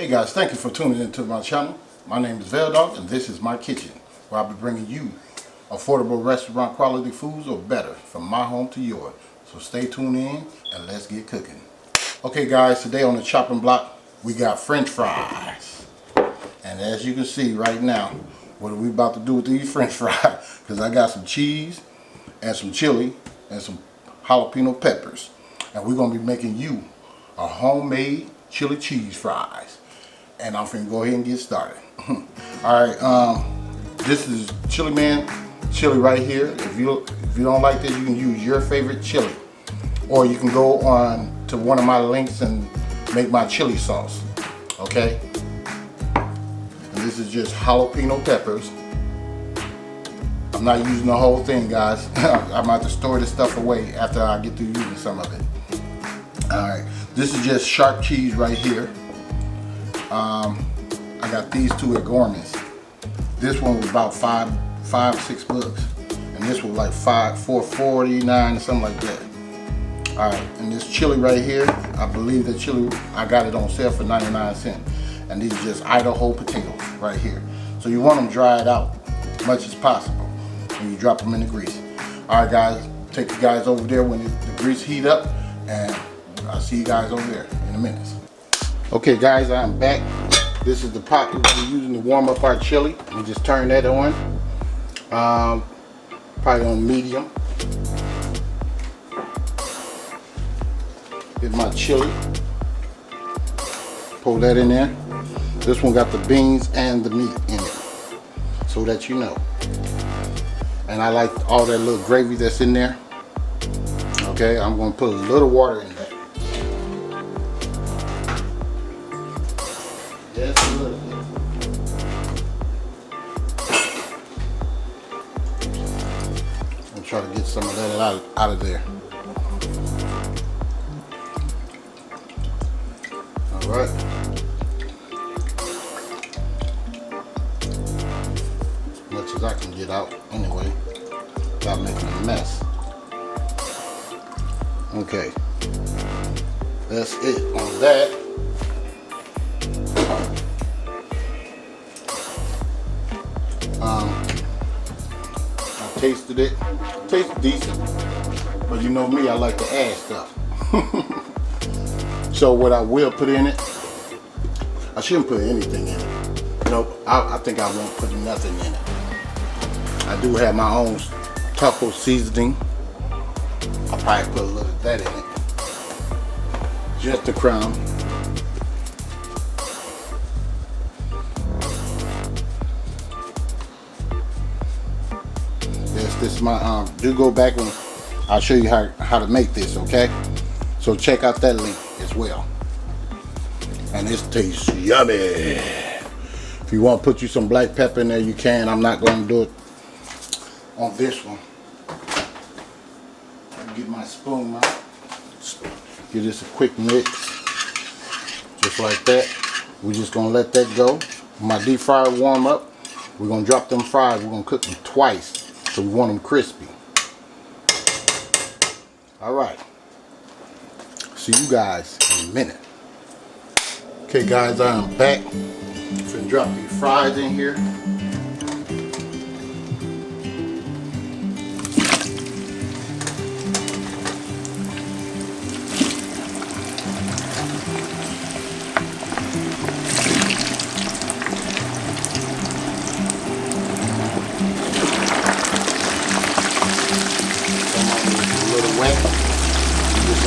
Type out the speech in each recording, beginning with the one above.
Hey guys, thank you for tuning into my channel. My name is VELDOGGS and this is my kitchen, where I'll be bringing you affordable restaurant quality foods or better from my home to yours. So stay tuned in and let's get cooking. Okay guys, today on the chopping block we got French fries. And as you can see right now, what are we about to do with these French fries? Because I got some cheese and some chili and some jalapeno peppers. And we're going to be making you a homemade chili cheese fries. And I'm finna go ahead and get started. Alright, this is Chili Man chili right here. If you don't like this, you can use your favorite chili. Or you can go on to one of my links and make my chili sauce. Okay? And this is just jalapeno peppers. I'm not using the whole thing, guys. I'm about to store this stuff away after I get through using some of it. Alright, this is just sharp cheese right here. I got these two at Gourmet's. This one was about $5, $6, and this was like $4.49 or something like that. Alright, and this chili right here, I believe the chili, I got it on sale for 99 cents. And these are just Idaho potatoes right here. So you want them dried out as much as possible when you drop them in the grease. Alright guys, take you guys over there when the grease heat up, and I'll see you guys over there in a minute. Okay guys, I'm back. This is the pot we're using to warm up our chili. We just turn that on. Probably on medium. Get my chili. Pour that in there. This one got the beans and the meat in it, so that you know. And I like all that little gravy that's in there. Okay, I'm going to put a little water in there. Just a little bit. I'm trying to get some of that out of there. All right. As much as I can get out anyway, without making a mess. Okay. That's it on that. I tasted it. Tastes decent, but you know me, I like to add stuff. So what I will put in it, I shouldn't put anything in it. Nope, I think I won't put nothing in it. I do have my own taco seasoning. I'll probably put a little of that in it. Just a crown. This is my do go back and I'll show you how to make this, okay? So check out that link as well. And this tastes yummy. If you want to put you some black pepper in there, you can. I'm not going to do it on this one. Get my spoon out. Give this a quick mix. Just like that. We're just going to let that go. My deep fryer warm up. We're going to drop them fries. We're going to cook them twice. So we want them crispy. Alright. See you guys in a minute. Okay guys, I am back. I'm gonna drop these fries in here.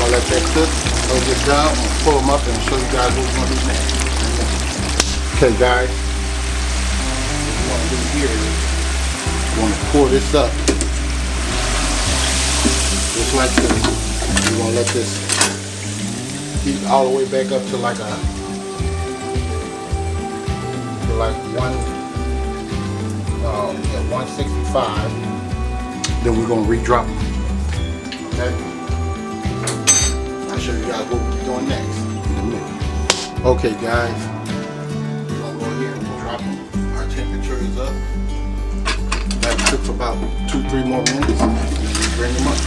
Let that cook. So get done, I'm gonna pull them up and show you guys what we're gonna do next. Okay guys, what we're gonna do here is we're gonna pour this up. Just like this. We're gonna let this heat all the way back up to like 165. Then we're gonna re-drop them. Okay? I'll show you guys what we're doing next in a minute. Okay guys, we're going to go ahead and drop them. Our temperature is up. That cook for about 2-3 more minutes and then we bring them up.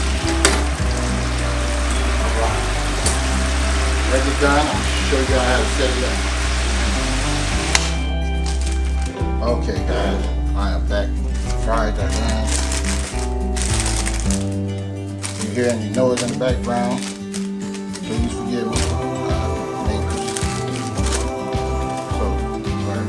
Alright. When it's done, I'll show you guys how to set it up. Okay guys, I am back. Fries are done. You hear and you know it's in the background. Please forgive me, neighbors. So, right.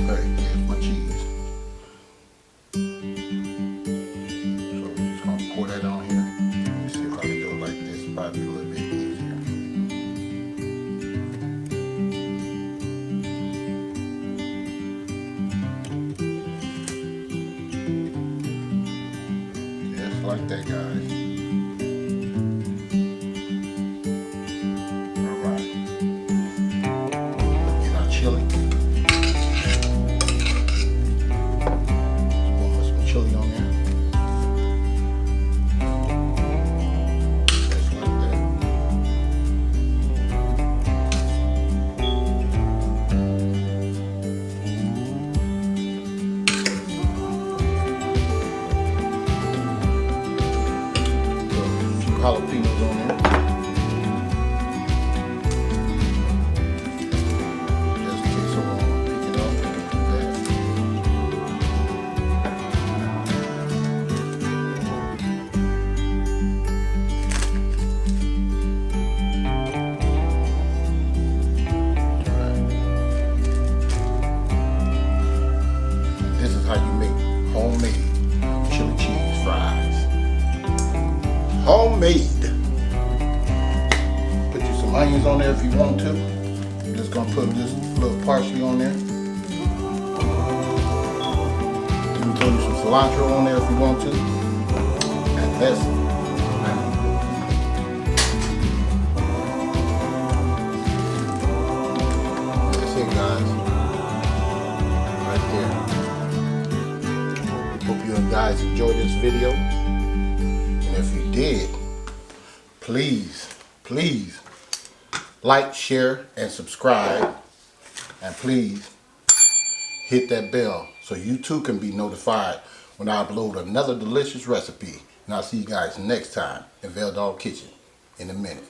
Okay, here's my cheese. So we're just gonna pour that on here. Let me see if I can do it like this. Probably a little bit easier. Just like that, guys. Alright. Get our chili. Put some chili on there. Just like that. Jalapenos on there. Just in case someone wants to pick it up. Alright. This is how you make homemade chili cheese fries. Homemade. Put you some onions on there if you want to. I'm just gonna put just a little parsley on there. You can throw you some cilantro on there if you want to. And that's it, guys. Right there. Hope you guys enjoyed this video. If you did, please like, share, and subscribe, and please hit that bell so you too can be notified when I upload another delicious recipe. And I'll see you guys next time in VELDOGGS Kitchen in a minute.